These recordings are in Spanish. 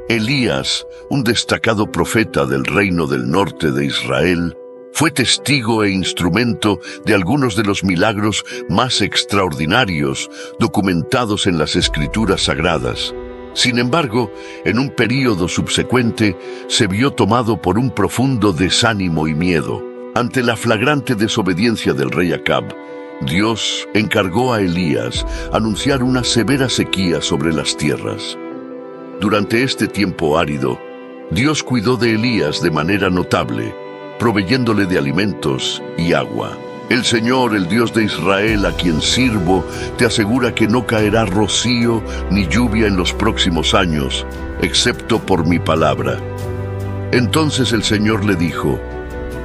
Elías, un destacado profeta del reino del norte de Israel, fue testigo e instrumento de algunos de los milagros más extraordinarios documentados en las Escrituras Sagradas. Sin embargo, en un período subsecuente, se vio tomado por un profundo desánimo y miedo. Ante la flagrante desobediencia del rey Acab, Dios encargó a Elías anunciar una severa sequía sobre las tierras. Durante este tiempo árido, Dios cuidó de Elías de manera notable, proveyéndole de alimentos y agua. El Señor, el Dios de Israel, a quien sirvo, te asegura que no caerá rocío ni lluvia en los próximos años, excepto por mi palabra. Entonces el Señor le dijo: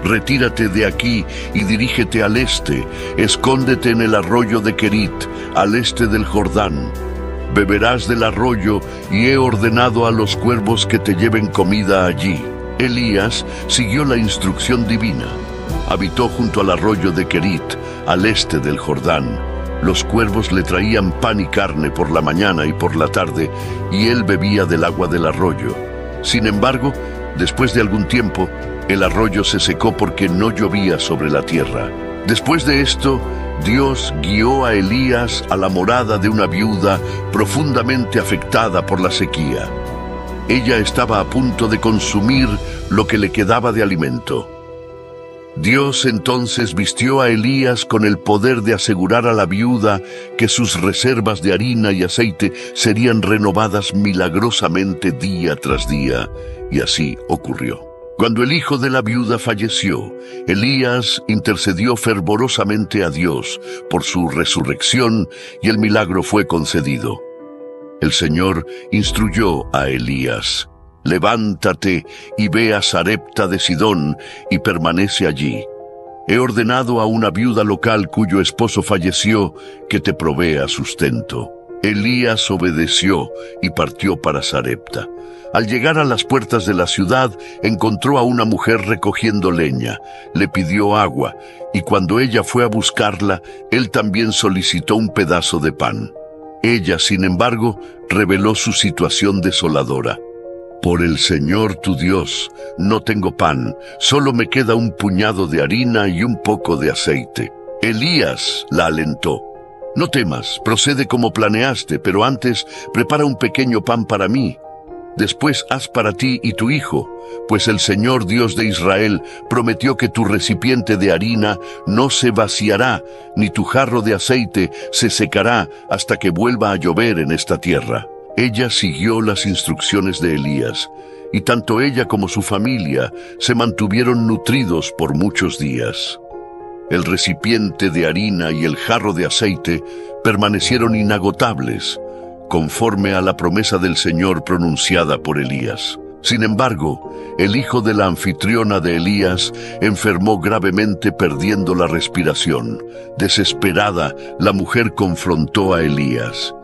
retírate de aquí y dirígete al este, escóndete en el arroyo de Querit, al este del Jordán. Beberás del arroyo y he ordenado a los cuervos que te lleven comida allí. Elías siguió la instrucción divina. Habitó junto al arroyo de Querit, al este del Jordán. Los cuervos le traían pan y carne por la mañana y por la tarde, y él bebía del agua del arroyo. Sin embargo, después de algún tiempo, el arroyo se secó porque no llovía sobre la tierra. Después de esto, Dios guió a Elías a la morada de una viuda profundamente afectada por la sequía. Ella estaba a punto de consumir lo que le quedaba de alimento. Dios entonces vistió a Elías con el poder de asegurar a la viuda que sus reservas de harina y aceite serían renovadas milagrosamente día tras día, y así ocurrió. Cuando el hijo de la viuda falleció, Elías intercedió fervorosamente a Dios por su resurrección y el milagro fue concedido. El Señor instruyó a Elías: levántate y ve a Sarepta de Sidón y permanece allí. He ordenado a una viuda local cuyo esposo falleció que te provea sustento. Elías obedeció y partió para Sarepta. Al llegar a las puertas de la ciudad, encontró a una mujer recogiendo leña. Le pidió agua, y cuando ella fue a buscarla, él también solicitó un pedazo de pan. Ella, sin embargo, reveló su situación desoladora. Por el Señor tu Dios, no tengo pan, solo me queda un puñado de harina y un poco de aceite. Elías la alentó: no temas, procede como planeaste, pero antes prepara un pequeño pan para mí. Después haz para ti y tu hijo, pues el Señor Dios de Israel prometió que tu recipiente de harina no se vaciará, ni tu jarro de aceite se secará hasta que vuelva a llover en esta tierra. Ella siguió las instrucciones de Elías, y tanto ella como su familia se mantuvieron nutridos por muchos días. El recipiente de harina y el jarro de aceite permanecieron inagotables, conforme a la promesa del Señor pronunciada por Elías. Sin embargo, el hijo de la anfitriona de Elías enfermó gravemente, perdiendo la respiración. Desesperada, la mujer confrontó a Elías: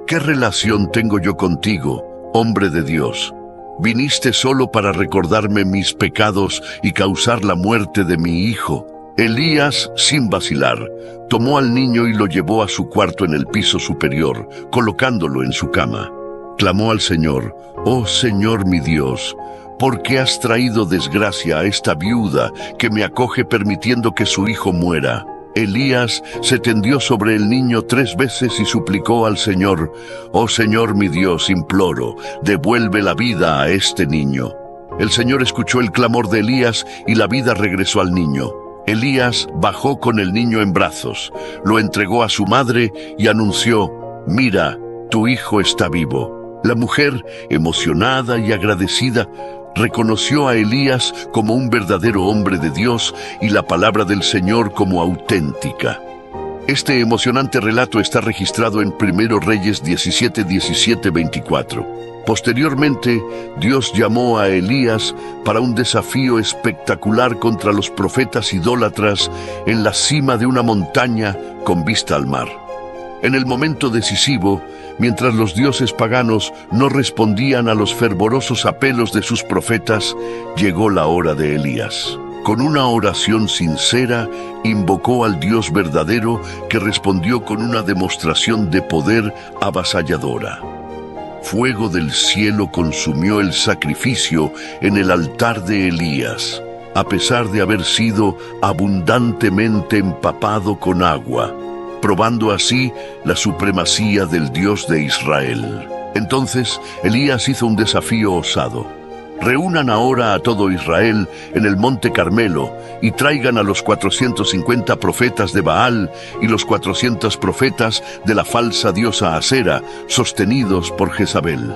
¿qué relación tengo yo contigo, hombre de Dios? ¿Viniste solo para recordarme mis pecados y causar la muerte de mi hijo? Elías, sin vacilar, tomó al niño y lo llevó a su cuarto en el piso superior, colocándolo en su cama. Clamó al Señor: «Oh Señor mi Dios, ¿por qué has traído desgracia a esta viuda que me acoge permitiendo que su hijo muera?» Elías se tendió sobre el niño 3 veces y suplicó al Señor: «Oh Señor mi Dios, imploro, devuelve la vida a este niño». El Señor escuchó el clamor de Elías y la vida regresó al niño. Elías bajó con el niño en brazos, lo entregó a su madre y anunció: «Mira, tu hijo está vivo». La mujer, emocionada y agradecida, reconoció a Elías como un verdadero hombre de Dios y la palabra del Señor como auténtica. Este emocionante relato está registrado en 1 Reyes 17:24. Posteriormente, Dios llamó a Elías para un desafío espectacular contra los profetas idólatras en la cima de una montaña con vista al mar. En el momento decisivo, mientras los dioses paganos no respondían a los fervorosos apelos de sus profetas, llegó la hora de Elías. Con una oración sincera, invocó al Dios verdadero, que respondió con una demostración de poder avasalladora. fuego del cielo consumió el sacrificio en el altar de Elías, a pesar de haber sido abundantemente empapado con agua, probando así la supremacía del Dios de Israel. Entonces Elías hizo un desafío osado. Reúnan ahora a todo Israel en el monte Carmelo y traigan a los 450 profetas de Baal y los 400 profetas de la falsa diosa Asera, sostenidos por Jezabel.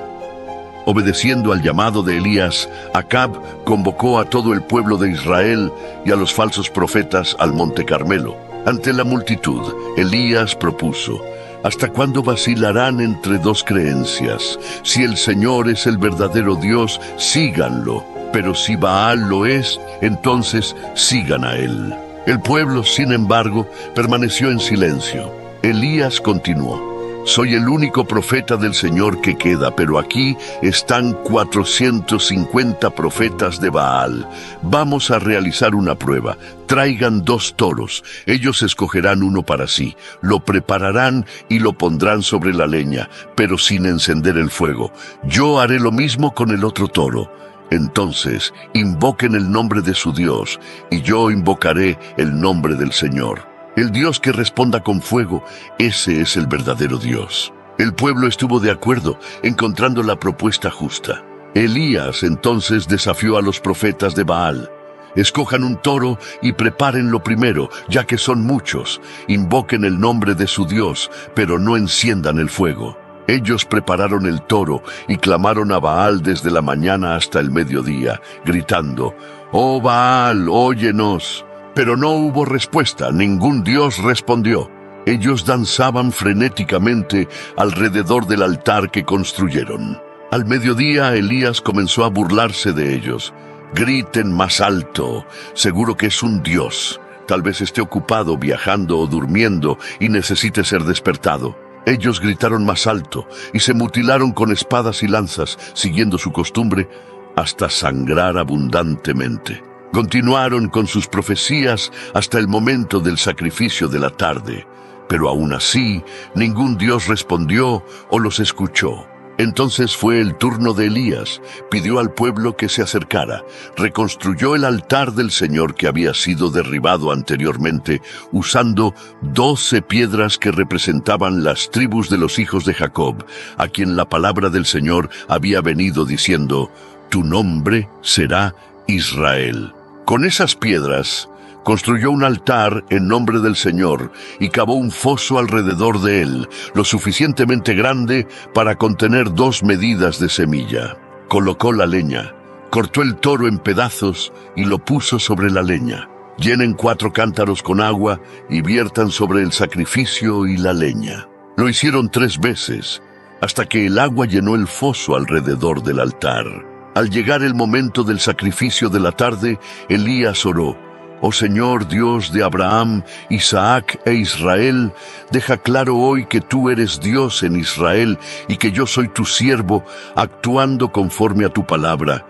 Obedeciendo al llamado de Elías, Acab convocó a todo el pueblo de Israel y a los falsos profetas al monte Carmelo. Ante la multitud, Elías propuso: ¿hasta cuándo vacilarán entre dos creencias? Si el Señor es el verdadero Dios, síganlo, pero si Baal lo es, entonces sigan a él. El pueblo, sin embargo, permaneció en silencio. Elías continuó: soy el único profeta del Señor que queda, pero aquí están 450 profetas de Baal. Vamos a realizar una prueba. Traigan 2 toros. Ellos escogerán uno para sí. Lo prepararán y lo pondrán sobre la leña, pero sin encender el fuego. Yo haré lo mismo con el otro toro. Entonces, invoquen el nombre de su Dios, y yo invocaré el nombre del Señor. El Dios que responda con fuego, ese es el verdadero Dios. El pueblo estuvo de acuerdo, encontrando la propuesta justa. Elías entonces desafió a los profetas de Baal: escojan un toro y prepárenlo primero, ya que son muchos. Invoquen el nombre de su Dios, pero no enciendan el fuego. Ellos prepararon el toro y clamaron a Baal desde la mañana hasta el mediodía, gritando: «¡Oh Baal, óyenos!». Pero no hubo respuesta, ningún dios respondió. Ellos danzaban frenéticamente alrededor del altar que construyeron. Al mediodía, Elías comenzó a burlarse de ellos. «Griten más alto, seguro que es un dios. Tal vez esté ocupado viajando o durmiendo y necesite ser despertado». Ellos gritaron más alto y se mutilaron con espadas y lanzas, siguiendo su costumbre, hasta sangrar abundantemente. Continuaron con sus profecías hasta el momento del sacrificio de la tarde, pero aún así ningún dios respondió o los escuchó. Entonces fue el turno de Elías. Pidió al pueblo que se acercara, reconstruyó el altar del Señor que había sido derribado anteriormente, usando 12 piedras que representaban las tribus de los hijos de Jacob, a quien la palabra del Señor había venido diciendo: «Tu nombre será Israel». Con esas piedras construyó un altar en nombre del Señor y cavó un foso alrededor de él, lo suficientemente grande para contener 2 medidas de semilla. Colocó la leña, cortó el toro en pedazos y lo puso sobre la leña. Llenen 4 cántaros con agua y viertan sobre el sacrificio y la leña. Lo hicieron 3 veces, hasta que el agua llenó el foso alrededor del altar. Al llegar el momento del sacrificio de la tarde, Elías oró: «Oh Señor, Dios de Abraham, Isaac e Israel, deja claro hoy que tú eres Dios en Israel y que yo soy tu siervo, actuando conforme a tu palabra.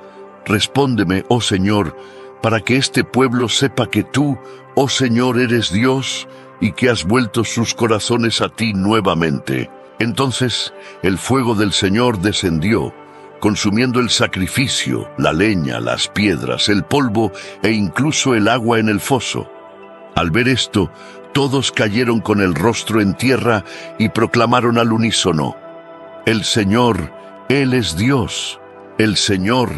Respóndeme, oh Señor, para que este pueblo sepa que tú, oh Señor, eres Dios y que has vuelto sus corazones a ti nuevamente». Entonces el fuego del Señor descendió, consumiendo el sacrificio, la leña, las piedras, el polvo e incluso el agua en el foso. Al ver esto, todos cayeron con el rostro en tierra y proclamaron al unísono: «El Señor, Él es Dios. El Señor,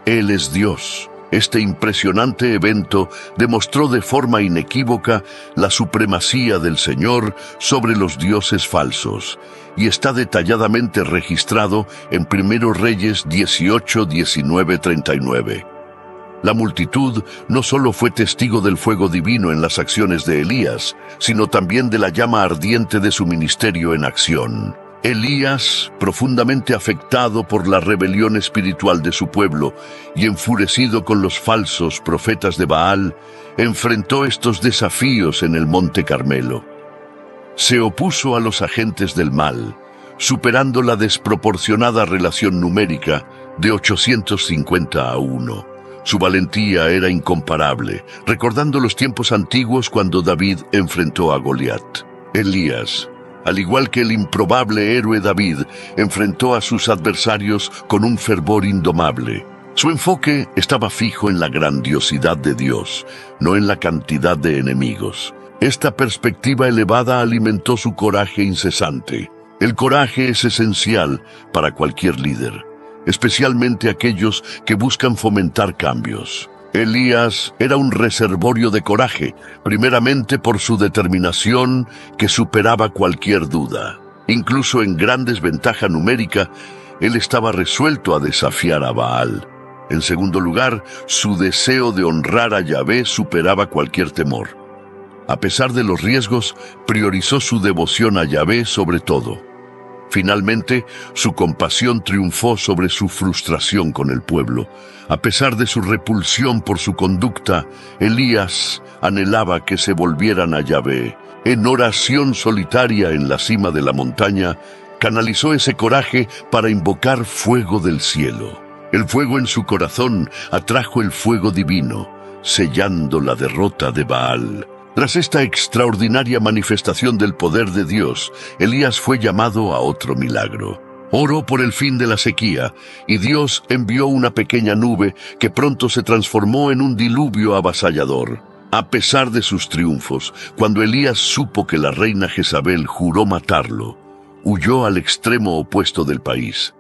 Él es Dios». Este impresionante evento demostró de forma inequívoca la supremacía del Señor sobre los dioses falsos, y está detalladamente registrado en 1 Reyes 18, 19, 39. La multitud no solo fue testigo del fuego divino en las acciones de Elías, sino también de la llama ardiente de su ministerio en acción. Elías, profundamente afectado por la rebelión espiritual de su pueblo y enfurecido con los falsos profetas de Baal, enfrentó estos desafíos en el monte Carmelo. Se opuso a los agentes del mal, superando la desproporcionada relación numérica de 850 a 1. Su valentía era incomparable, recordando los tiempos antiguos cuando David enfrentó a Goliat. Elías, Al igual que el improbable héroe David, enfrentó a sus adversarios con un fervor indomable. Su enfoque estaba fijo en la grandiosidad de Dios, no en la cantidad de enemigos. Esta perspectiva elevada alimentó su coraje incesante. El coraje es esencial para cualquier líder, especialmente aquellos que buscan fomentar cambios. Elías era un reservorio de coraje, primeramente por su determinación que superaba cualquier duda. Incluso en gran desventaja numérica, él estaba resuelto a desafiar a Baal. En segundo lugar, su deseo de honrar a Yahvé superaba cualquier temor. A pesar de los riesgos, priorizó su devoción a Yahvé sobre todo. Finalmente, su compasión triunfó sobre su frustración con el pueblo. A pesar de su repulsión por su conducta, Elías anhelaba que se volvieran a Yahvé. En oración solitaria en la cima de la montaña, canalizó ese coraje para invocar fuego del cielo. El fuego en su corazón atrajo el fuego divino, sellando la derrota de Baal. Tras esta extraordinaria manifestación del poder de Dios, Elías fue llamado a otro milagro. Oró por el fin de la sequía, y Dios envió una pequeña nube que pronto se transformó en un diluvio avasallador. A pesar de sus triunfos, cuando Elías supo que la reina Jezabel juró matarlo, huyó al extremo opuesto del país.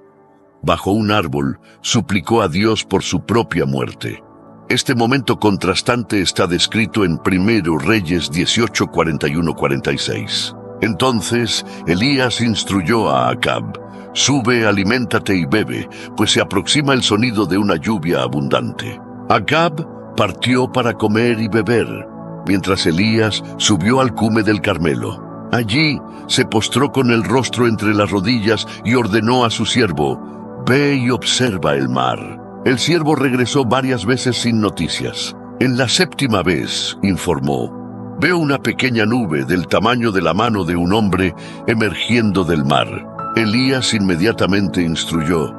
Bajo un árbol, suplicó a Dios por su propia muerte. Este momento contrastante está descrito en 1 Reyes 18, 41-46. Entonces Elías instruyó a Acab: «Sube, aliméntate y bebe, pues se aproxima el sonido de una lluvia abundante». Acab partió para comer y beber, mientras Elías subió al cume del Carmelo. Allí se postró con el rostro entre las rodillas y ordenó a su siervo: «Ve y observa el mar». El siervo regresó varias veces sin noticias. En la séptima vez, informó: «Veo una pequeña nube del tamaño de la mano de un hombre emergiendo del mar». Elías inmediatamente instruyó: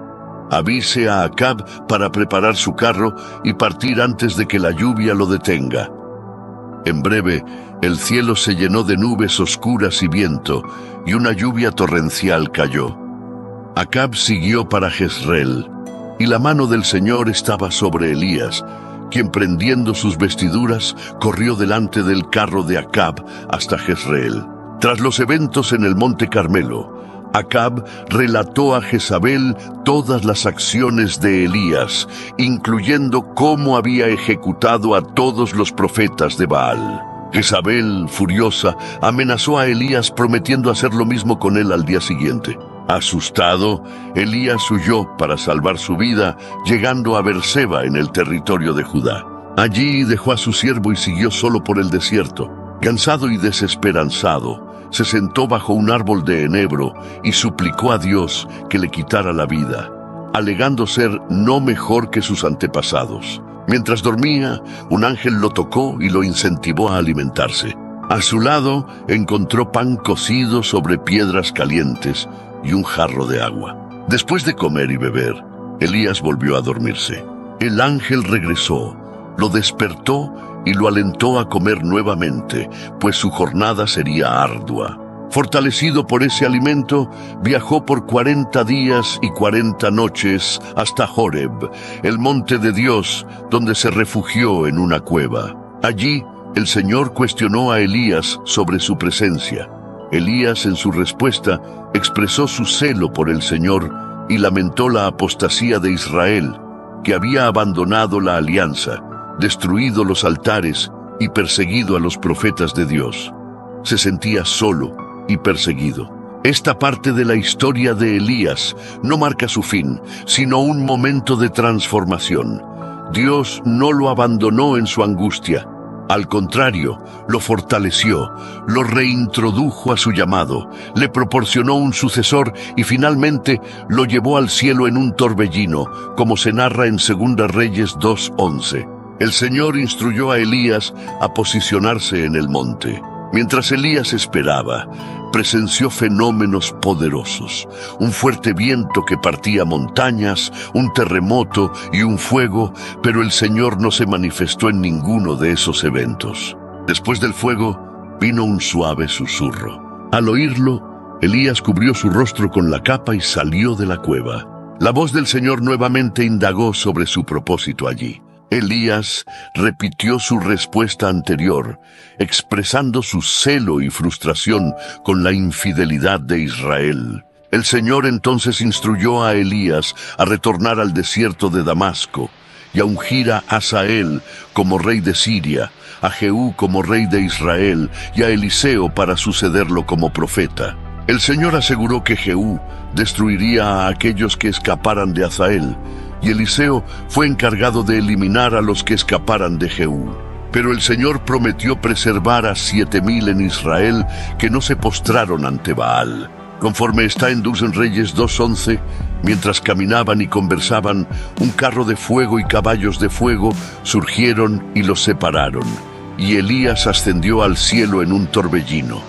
«Avise a Acab para preparar su carro y partir antes de que la lluvia lo detenga». En breve, el cielo se llenó de nubes oscuras y viento, y una lluvia torrencial cayó. Acab siguió para Jezreel, y la mano del Señor estaba sobre Elías, quien, prendiendo sus vestiduras, corrió delante del carro de Acab hasta Jezreel. Tras los eventos en el monte Carmelo, Acab relató a Jezabel todas las acciones de Elías, incluyendo cómo había ejecutado a todos los profetas de Baal. Jezabel, furiosa, amenazó a Elías prometiendo hacer lo mismo con él al día siguiente. Asustado, Elías huyó para salvar su vida, llegando a Beerseba en el territorio de Judá. Allí dejó a su siervo y siguió solo por el desierto. Cansado y desesperanzado, se sentó bajo un árbol de enebro y suplicó a Dios que le quitara la vida, alegando ser no mejor que sus antepasados. Mientras dormía, un ángel lo tocó y lo incentivó a alimentarse. A su lado encontró pan cocido sobre piedras calientes y un jarro de agua. Después de comer y beber, Elías volvió a dormirse. El ángel regresó, lo despertó y lo alentó a comer nuevamente, pues su jornada sería ardua. Fortalecido por ese alimento, viajó por 40 días y 40 noches hasta Horeb, el monte de Dios, donde se refugió en una cueva. Allí, el Señor cuestionó a Elías sobre su presencia. Elías, en su respuesta, expresó su celo por el Señor y lamentó la apostasía de Israel, que había abandonado la alianza, destruido los altares y perseguido a los profetas de Dios. Se sentía solo y perseguido. Esta parte de la historia de Elías no marca su fin, sino un momento de transformación. Dios no lo abandonó en su angustia. Al contrario, lo fortaleció, lo reintrodujo a su llamado, le proporcionó un sucesor y finalmente lo llevó al cielo en un torbellino, como se narra en 2 Reyes 2:11. El Señor instruyó a Elías a posicionarse en el monte. Mientras Elías esperaba, presenció fenómenos poderosos: un fuerte viento que partía montañas, un terremoto y un fuego, pero el Señor no se manifestó en ninguno de esos eventos. Después del fuego, vino un suave susurro. Al oírlo, Elías cubrió su rostro con la capa y salió de la cueva. La voz del Señor nuevamente indagó sobre su propósito allí. Elías repitió su respuesta anterior, expresando su celo y frustración con la infidelidad de Israel. El Señor entonces instruyó a Elías a retornar al desierto de Damasco y a ungir a Hazael como rey de Siria, a Jehú como rey de Israel y a Eliseo para sucederlo como profeta. El Señor aseguró que Jehú destruiría a aquellos que escaparan de Hazael, y Eliseo fue encargado de eliminar a los que escaparan de Jehú. Pero el Señor prometió preservar a 7,000 en Israel que no se postraron ante Baal. Conforme está en 2 Reyes 2:11, mientras caminaban y conversaban, un carro de fuego y caballos de fuego surgieron y los separaron, y Elías ascendió al cielo en un torbellino.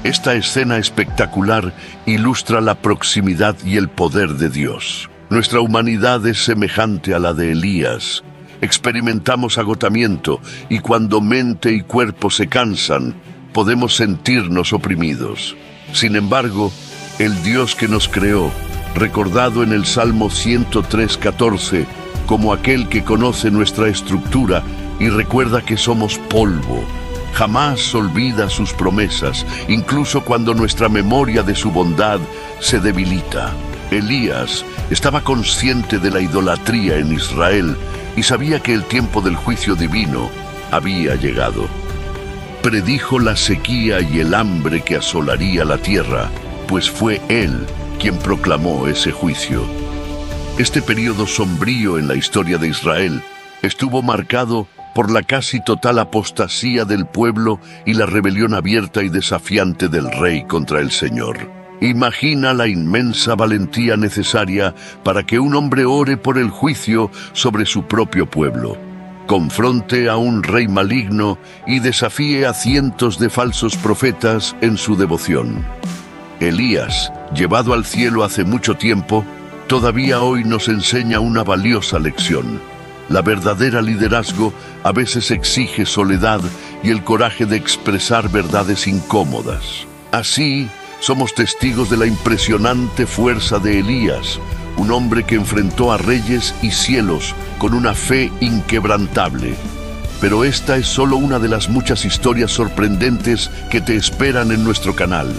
Esta escena espectacular ilustra la proximidad y el poder de Dios. Nuestra humanidad es semejante a la de Elías. Experimentamos agotamiento y cuando mente y cuerpo se cansan, podemos sentirnos oprimidos. Sin embargo, el Dios que nos creó, recordado en el Salmo 103:14, como aquel que conoce nuestra estructura y recuerda que somos polvo, jamás olvida sus promesas, incluso cuando nuestra memoria de su bondad se debilita. Elías estaba consciente de la idolatría en Israel y sabía que el tiempo del juicio divino había llegado. Predijo la sequía y el hambre que asolaría la tierra, pues fue él quien proclamó ese juicio. Este periodo sombrío en la historia de Israel estuvo marcado por la casi total apostasía del pueblo y la rebelión abierta y desafiante del rey contra el Señor. Imagina la inmensa valentía necesaria para que un hombre ore por el juicio sobre su propio pueblo, confronte a un rey maligno y desafíe a cientos de falsos profetas en su devoción. Elías, llevado al cielo hace mucho tiempo, todavía hoy nos enseña una valiosa lección. La verdadera liderazgo a veces exige soledad y el coraje de expresar verdades incómodas. Así, somos testigos de la impresionante fuerza de Elías, un hombre que enfrentó a reyes y cielos con una fe inquebrantable. Pero esta es solo una de las muchas historias sorprendentes que te esperan en nuestro canal.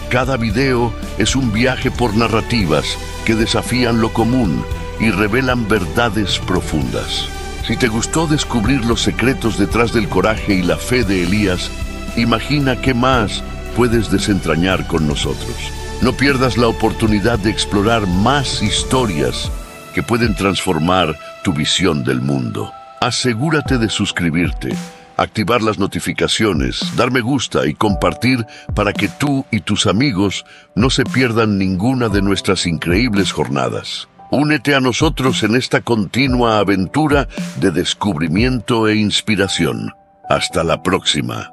Cada video es un viaje por narrativas que desafían lo común y revelan verdades profundas. Si te gustó descubrir los secretos detrás del coraje y la fe de Elías, imagina qué más puedes desentrañar con nosotros. No pierdas la oportunidad de explorar más historias que pueden transformar tu visión del mundo. Asegúrate de suscribirte, activar las notificaciones, dar me gusta y compartir para que tú y tus amigos no se pierdan ninguna de nuestras increíbles jornadas. Únete a nosotros en esta continua aventura de descubrimiento e inspiración. Hasta la próxima.